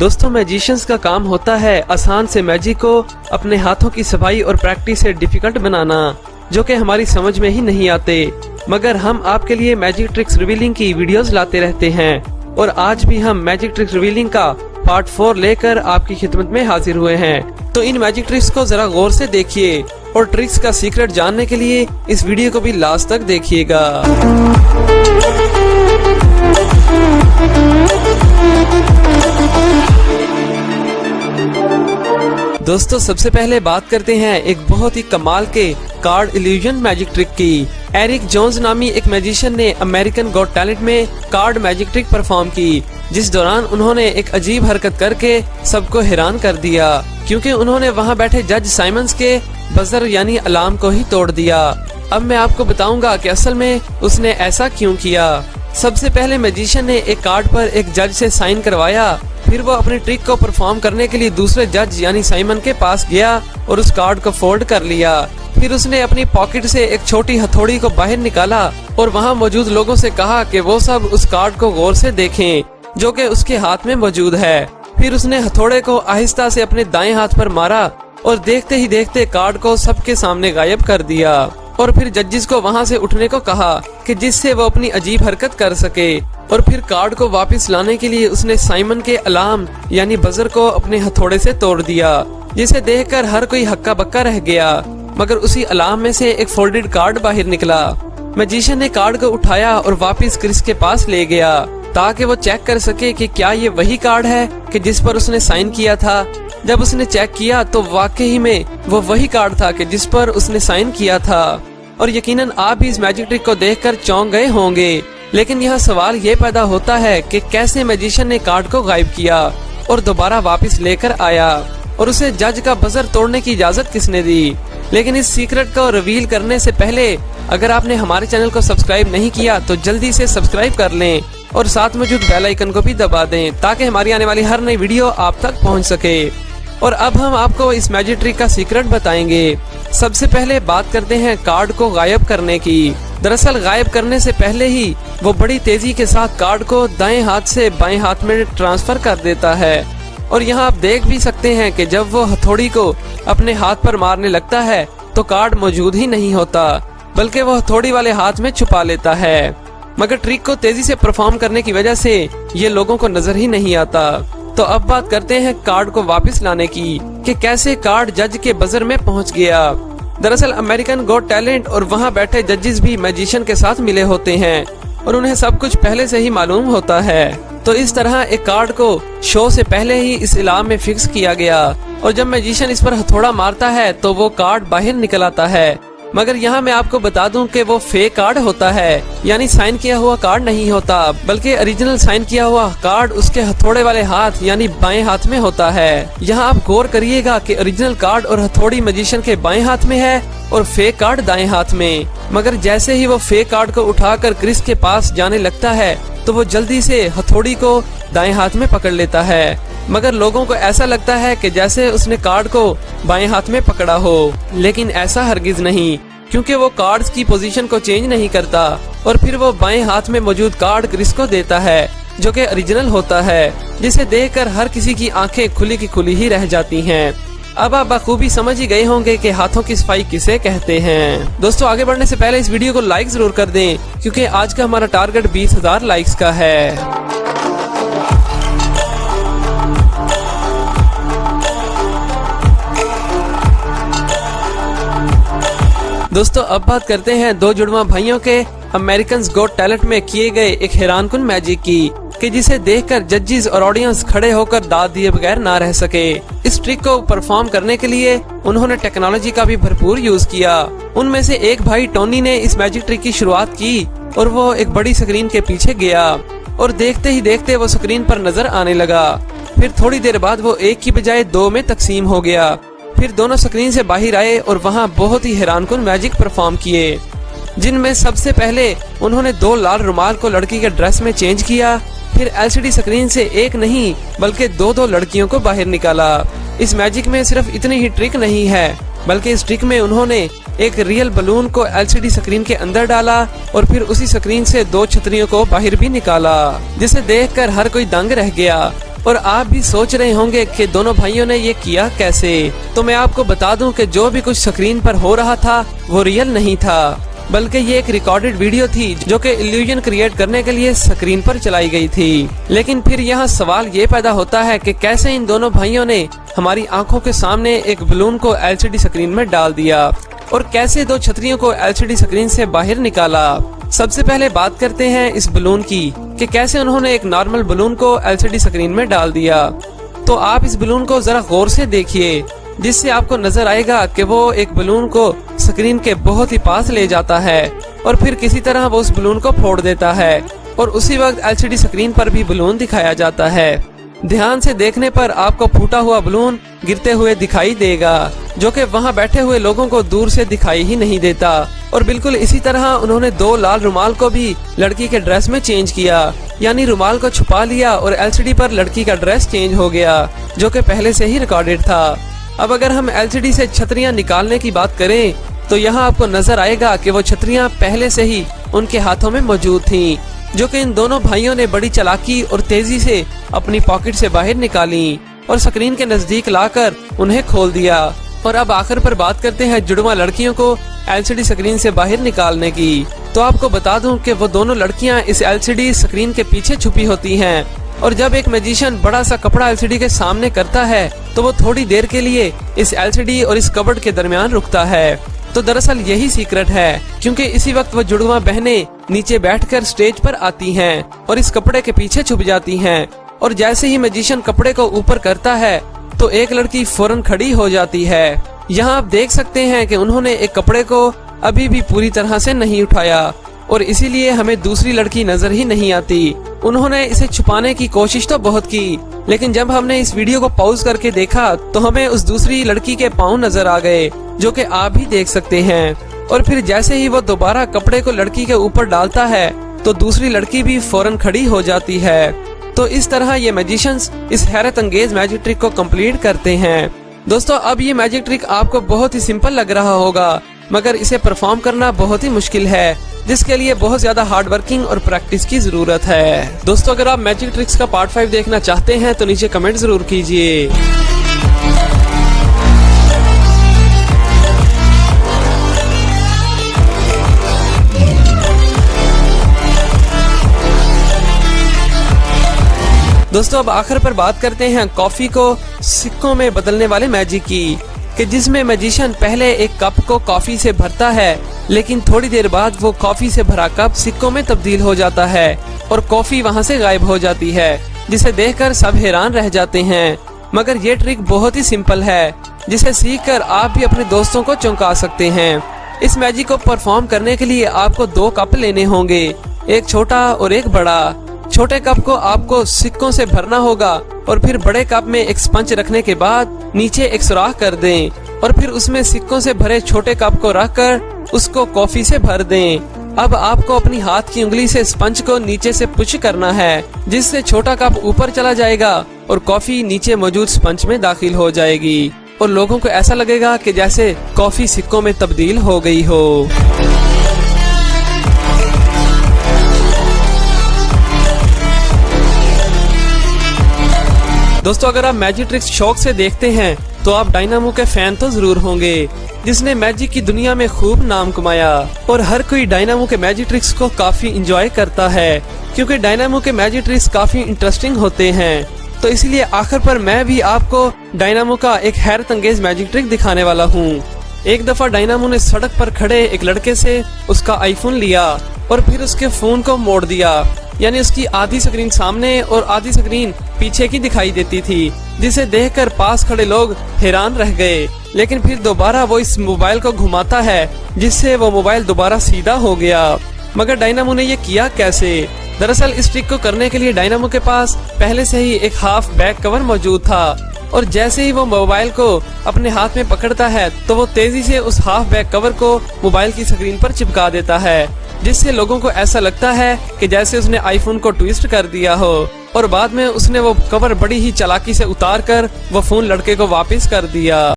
दोस्तों, मैजिशियंस का काम होता है आसान से मैजिक को अपने हाथों की सफाई और प्रैक्टिस से डिफिकल्ट बनाना, जो कि हमारी समझ में ही नहीं आते। मगर हम आपके लिए मैजिक ट्रिक्स रिवीलिंग की वीडियोस लाते रहते हैं और आज भी हम मैजिक ट्रिक्स रिवीलिंग का पार्ट 4 लेकर आपकी खिदमत में हाजिर हुए हैं। तो इन मैजिक ट्रिक्स को जरा गौर से देखिए और ट्रिक्स का सीक्रेट जानने के लिए इस वीडियो को भी लास्ट तक देखिएगा। दोस्तों, सबसे पहले बात करते हैं एक बहुत ही कमाल के कार्ड इल्यूजन मैजिक ट्रिक की। एरिक जोन्स नामी एक मैजिशियन ने अमेरिकन गॉट टैलेंट में कार्ड मैजिक ट्रिक परफॉर्म की, जिस दौरान उन्होंने एक अजीब हरकत करके सबको हैरान कर दिया, क्योंकि उन्होंने वहां बैठे जज साइमंस के बजर यानी अलार्म को ही तोड़ दिया। अब मैं आपको बताऊंगा कि असल में उसने ऐसा क्यों किया। सबसे पहले मैजिशियन ने एक कार्ड पर एक जज से साइन करवाया, फिर वो अपनी ट्रिक को परफॉर्म करने के लिए दूसरे जज यानी साइमन के पास गया और उस कार्ड को फोल्ड कर लिया। फिर उसने अपनी पॉकेट से एक छोटी हथौड़ी को बाहर निकाला और वहाँ मौजूद लोगों से कहा कि वो सब उस कार्ड को गौर से देखें जो कि उसके हाथ में मौजूद है। फिर उसने हथौड़े को आहिस्ता से अपने दाएं हाथ पर मारा और देखते ही देखते कार्ड को सबके सामने गायब कर दिया और फिर जजेस को वहाँ से उठने को कहा कि जिससे वो अपनी अजीब हरकत कर सके। और फिर कार्ड को वापस लाने के लिए उसने साइमन के अलार्म यानी बजर को अपने हथौड़े से तोड़ दिया, जिसे देखकर हर कोई हक्का बक्का रह गया। मगर उसी अलार्म में से एक फोल्डेड कार्ड बाहर निकला। मैजिशियन ने कार्ड को उठाया और वापस क्रिस के पास ले गया ताकि वो चेक कर सके कि क्या ये वही कार्ड है कि जिस पर उसने साइन किया था। जब उसने चेक किया तो वाकई में वो वही कार्ड था कि जिस पर उसने साइन किया था। और यकीनन आप भी इस मैजिक ट्रिक को देखकर चौंक गए होंगे, लेकिन यह सवाल ये पैदा होता है कि कैसे मैजिशियन ने कार्ड को गायब किया और दोबारा वापस लेकर आया और उसे जज का बजर तोड़ने की इजाजत किसने दी। लेकिन इस सीक्रेट को रिवील करने से पहले अगर आपने हमारे चैनल को सब्सक्राइब नहीं किया तो जल्दी से सब्सक्राइब कर लें और साथ मौजूद बेल आइकन को भी दबा दें ताकि हमारी आने वाली हर नई वीडियो आप तक पहुंच सके। और अब हम आपको इस मैजिक ट्रिक का सीक्रेट बताएंगे। सबसे पहले बात करते हैं कार्ड को गायब करने की। दरअसल गायब करने से पहले ही वो बड़ी तेजी के साथ कार्ड को दाएं हाथ से बाएं हाथ में ट्रांसफर कर देता है। और यहाँ आप देख भी सकते हैं कि जब वो हथौड़ी को अपने हाथ पर मारने लगता है तो कार्ड मौजूद ही नहीं होता, बल्कि वो हथौड़ी वाले हाथ में छुपा लेता है। मगर ट्रिक को तेजी से परफॉर्म करने की वजह से ये लोगों को नजर ही नहीं आता। तो अब बात करते हैं कार्ड को वापस लाने की कि कैसे कार्ड जज के बजर में पहुंच गया। दरअसल अमेरिकन गॉट टैलेंट और वहां बैठे जजेस भी मैजिशियन के साथ मिले होते हैं और उन्हें सब कुछ पहले से ही मालूम होता है। तो इस तरह एक कार्ड को शो से पहले ही इस इलाम में फिक्स किया गया और जब मैजिशियन इस पर हथौड़ा मारता है तो वो कार्ड बाहर निकल आता है। मगर यहाँ मैं आपको बता दूं कि वो फेक कार्ड होता है, यानी साइन किया हुआ कार्ड नहीं होता, बल्कि ओरिजिनल साइन किया हुआ कार्ड उसके हथौड़े वाले हाथ यानी बाएं हाथ में होता है। यहाँ आप गौर करिएगा कि ओरिजिनल कार्ड और हथौड़ी मैजिशियन के बाएं हाथ में है और फेक कार्ड दाएं हाथ में। मगर जैसे ही वो फेक कार्ड को उठाकर क्रिस के पास जाने लगता है तो वो जल्दी से हथौड़ी को दाएं हाथ में पकड़ लेता है। मगर लोगों को ऐसा लगता है कि जैसे उसने कार्ड को बाएं हाथ में पकड़ा हो, लेकिन ऐसा हरगिज नहीं, क्योंकि वो कार्ड्स की पोजीशन को चेंज नहीं करता और फिर वो बाएं हाथ में मौजूद कार्ड क्रिस को देता है जो कि ओरिजिनल होता है, जिसे देखकर हर किसी की आंखें खुली की खुली ही रह जाती हैं। अब आप बखूबी समझ ही गए होंगे कि हाथों की सफाई किसे कहते हैं। दोस्तों, आगे बढ़ने से पहले इस वीडियो को लाइक जरूर कर दें, क्योंकि आज का हमारा टारगेट 20,000 लाइक्स का है। दोस्तों, अब बात करते हैं दो जुड़वा भाइयों के अमेरिकन गॉट टैलेंट में किए गए एक हैरानकुन मैजिक की कि जिसे देखकर जजेस और ऑडियंस खड़े होकर दाद दिए बगैर ना रह सके। इस ट्रिक को परफॉर्म करने के लिए उन्होंने टेक्नोलॉजी का भी भरपूर यूज किया। उनमें से एक भाई टोनी ने इस मैजिक ट्रिक की शुरुआत की और वो एक बड़ी स्क्रीन के पीछे गया और देखते ही देखते वो स्क्रीन पर नजर आने लगा। फिर थोड़ी देर बाद वो एक की बजाय दो में तकसीम हो गया। फिर दोनों स्क्रीन से बाहर आए और वहाँ बहुत ही हैरानकुन मैजिक परफॉर्म किए, जिनमें सबसे पहले उन्होंने 2 लाल रुमाल को लड़की के ड्रेस में चेंज किया। फिर एलसीडी स्क्रीन से एक नहीं बल्कि 2-2 लड़कियों को बाहर निकाला। इस मैजिक में सिर्फ इतनी ही ट्रिक नहीं है, बल्कि इस ट्रिक में उन्होंने एक रियल बलून को एलसीडी स्क्रीन के अंदर डाला और फिर उसी स्क्रीन से 2 छतरियों को बाहर भी निकाला, जिसे देखकर हर कोई दंग रह गया। और आप भी सोच रहे होंगे कि दोनों भाइयों ने ये किया कैसे। तो मैं आपको बता दूं कि जो भी कुछ स्क्रीन पर हो रहा था वो रियल नहीं था, बल्कि ये एक रिकॉर्डेड वीडियो थी जो कि इल्यूजन क्रिएट करने के लिए स्क्रीन पर चलाई गई थी। लेकिन फिर यहाँ सवाल ये पैदा होता है कि कैसे इन दोनों भाइयों ने हमारी आंखों के सामने एक बलून को LCD स्क्रीन में डाल दिया और कैसे दो छतरियों को LCD स्क्रीन से बाहर निकाला। सबसे पहले बात करते हैं इस बलून की कि कैसे उन्होंने एक नॉर्मल बलून को LCD स्क्रीन में डाल दिया। तो आप इस बलून को जरा गौर से देखिए, जिससे आपको नजर आएगा कि वो एक बलून को स्क्रीन के बहुत ही पास ले जाता है और फिर किसी तरह वो उस बलून को फोड़ देता है और उसी वक्त LCD स्क्रीन पर भी बलून दिखाया जाता है। ध्यान से देखने पर आपको फूटा हुआ बलून गिरते हुए दिखाई देगा, जो कि वहां बैठे हुए लोगों को दूर से दिखाई ही नहीं देता। और बिल्कुल इसी तरह उन्होंने दो लाल रुमाल को भी लड़की के ड्रेस में चेंज किया, यानी रुमाल को छुपा लिया और LCD पर लड़की का ड्रेस चेंज हो गया, जो कि पहले से ही रिकॉर्डेड था। अब अगर हम LCD से छतरियां निकालने की बात करें तो यहाँ आपको नजर आएगा कि वो छतरियां पहले से ही उनके हाथों में मौजूद थीं, जो कि इन दोनों भाइयों ने बड़ी चालाकी और तेजी से अपनी पॉकेट से बाहर निकाली और स्क्रीन के नजदीक लाकर उन्हें खोल दिया। और अब आखिर पर बात करते हैं जुड़वा लड़कियों को LCD स्क्रीन से बाहर निकालने की। तो आपको बता दूं कि वो दोनों लड़कियां इस LCD स्क्रीन के पीछे छुपी होती हैं और जब एक मैजिशियन बड़ा सा कपड़ा LCD के सामने करता है तो वो थोड़ी देर के लिए इस LCD और इस कबर्ड के दरमियान रुकता है। तो दरअसल यही सीक्रेट है, क्योंकि इसी वक्त वो जुड़वा बहनें नीचे बैठकर स्टेज पर आती हैं और इस कपड़े के पीछे छुप जाती हैं और जैसे ही मैजिशियन कपड़े को ऊपर करता है तो एक लड़की फौरन खड़ी हो जाती है। यहाँ आप देख सकते हैं कि उन्होंने एक कपड़े को अभी भी पूरी तरह से नहीं उठाया और इसीलिए हमें दूसरी लड़की नजर ही नहीं आती। उन्होंने इसे छुपाने की कोशिश तो बहुत की, लेकिन जब हमने इस वीडियो को पॉज करके देखा तो हमें उस दूसरी लड़की के पाँव नजर आ गए, जो कि आप भी देख सकते हैं। और फिर जैसे ही वो दोबारा कपड़े को लड़की के ऊपर डालता है तो दूसरी लड़की भी फौरन खड़ी हो जाती है। तो इस तरह ये मैजिशियंस इस हैरत अंगेज मैजिक ट्रिक को कंप्लीट करते हैं। दोस्तों, अब ये मैजिक ट्रिक आपको बहुत ही सिंपल लग रहा होगा, मगर इसे परफॉर्म करना बहुत ही मुश्किल है, जिसके लिए बहुत ज्यादा हार्ड वर्किंग और प्रैक्टिस की जरूरत है। दोस्तों, अगर आप मैजिक ट्रिक्स का पार्ट 5 देखना चाहते हैं तो नीचे कमेंट जरूर कीजिए। दोस्तों, अब आखिर पर बात करते हैं कॉफी को सिक्कों में बदलने वाले मैजिक की, कि जिसमें मैजिशियन पहले एक कप को कॉफी से भरता है, लेकिन थोड़ी देर बाद वो कॉफी से भरा कप सिक्कों में तब्दील हो जाता है और कॉफी वहां से गायब हो जाती है, जिसे देखकर सब हैरान रह जाते हैं। मगर ये ट्रिक बहुत ही सिंपल है, जिसे सीखकर आप भी अपने दोस्तों को चौंका सकते हैं। इस मैजिक को परफॉर्म करने के लिए आपको 2 कप लेने होंगे, एक छोटा और एक बड़ा। छोटे कप को आपको सिक्कों से भरना होगा और फिर बड़े कप में एक स्पंज रखने के बाद नीचे एक सुराख कर दें और फिर उसमें सिक्कों से भरे छोटे कप को रखकर उसको कॉफी से भर दें। अब आपको अपनी हाथ की उंगली से स्पंज को नीचे से पुश करना है, जिससे छोटा कप ऊपर चला जाएगा और कॉफी नीचे मौजूद स्पंज में दाखिल हो जाएगी और लोगों को ऐसा लगेगा कि जैसे कॉफी सिक्कों में तब्दील हो गई हो। दोस्तों, अगर आप मैजिक ट्रिक्स शौक से देखते हैं तो आप डायनामो के फैन तो जरूर होंगे, जिसने मैजिक की दुनिया में खूब नाम कमाया और हर कोई डायनामो के मैजिक ट्रिक्स को काफी एंजॉय करता है, क्योंकि डायनामो के मैजिक ट्रिक्स काफी इंटरेस्टिंग होते हैं। तो इसलिए आखिर पर मैं भी आपको डायनामो का एक हैरत अंगेज मैजिक ट्रिक दिखाने वाला हूँ। एक दफा डायनामो ने सड़क पर खड़े एक लड़के से उसका आईफोन लिया और फिर उसके फोन को मोड़ दिया, यानी उसकी आधी स्क्रीन सामने और आधी स्क्रीन पीछे की दिखाई देती थी, जिसे देखकर पास खड़े लोग हैरान रह गए। लेकिन फिर दोबारा वो इस मोबाइल को घुमाता है, जिससे वो मोबाइल दोबारा सीधा हो गया। मगर डायनामो ने ये किया कैसे? दरअसल इस ट्रिक को करने के लिए डायनामो के पास पहले से ही एक हाफ बैक कवर मौजूद था और जैसे ही वो मोबाइल को अपने हाथ में पकड़ता है तो वो तेजी से उस हाफ बैक कवर को मोबाइल की स्क्रीन पर चिपका देता है, जिससे लोगों को ऐसा लगता है कि जैसे उसने आईफोन को ट्विस्ट कर दिया हो और बाद में उसने वो कवर बड़ी ही चालाकी से उतार कर वो फोन लड़के को वापस कर दिया।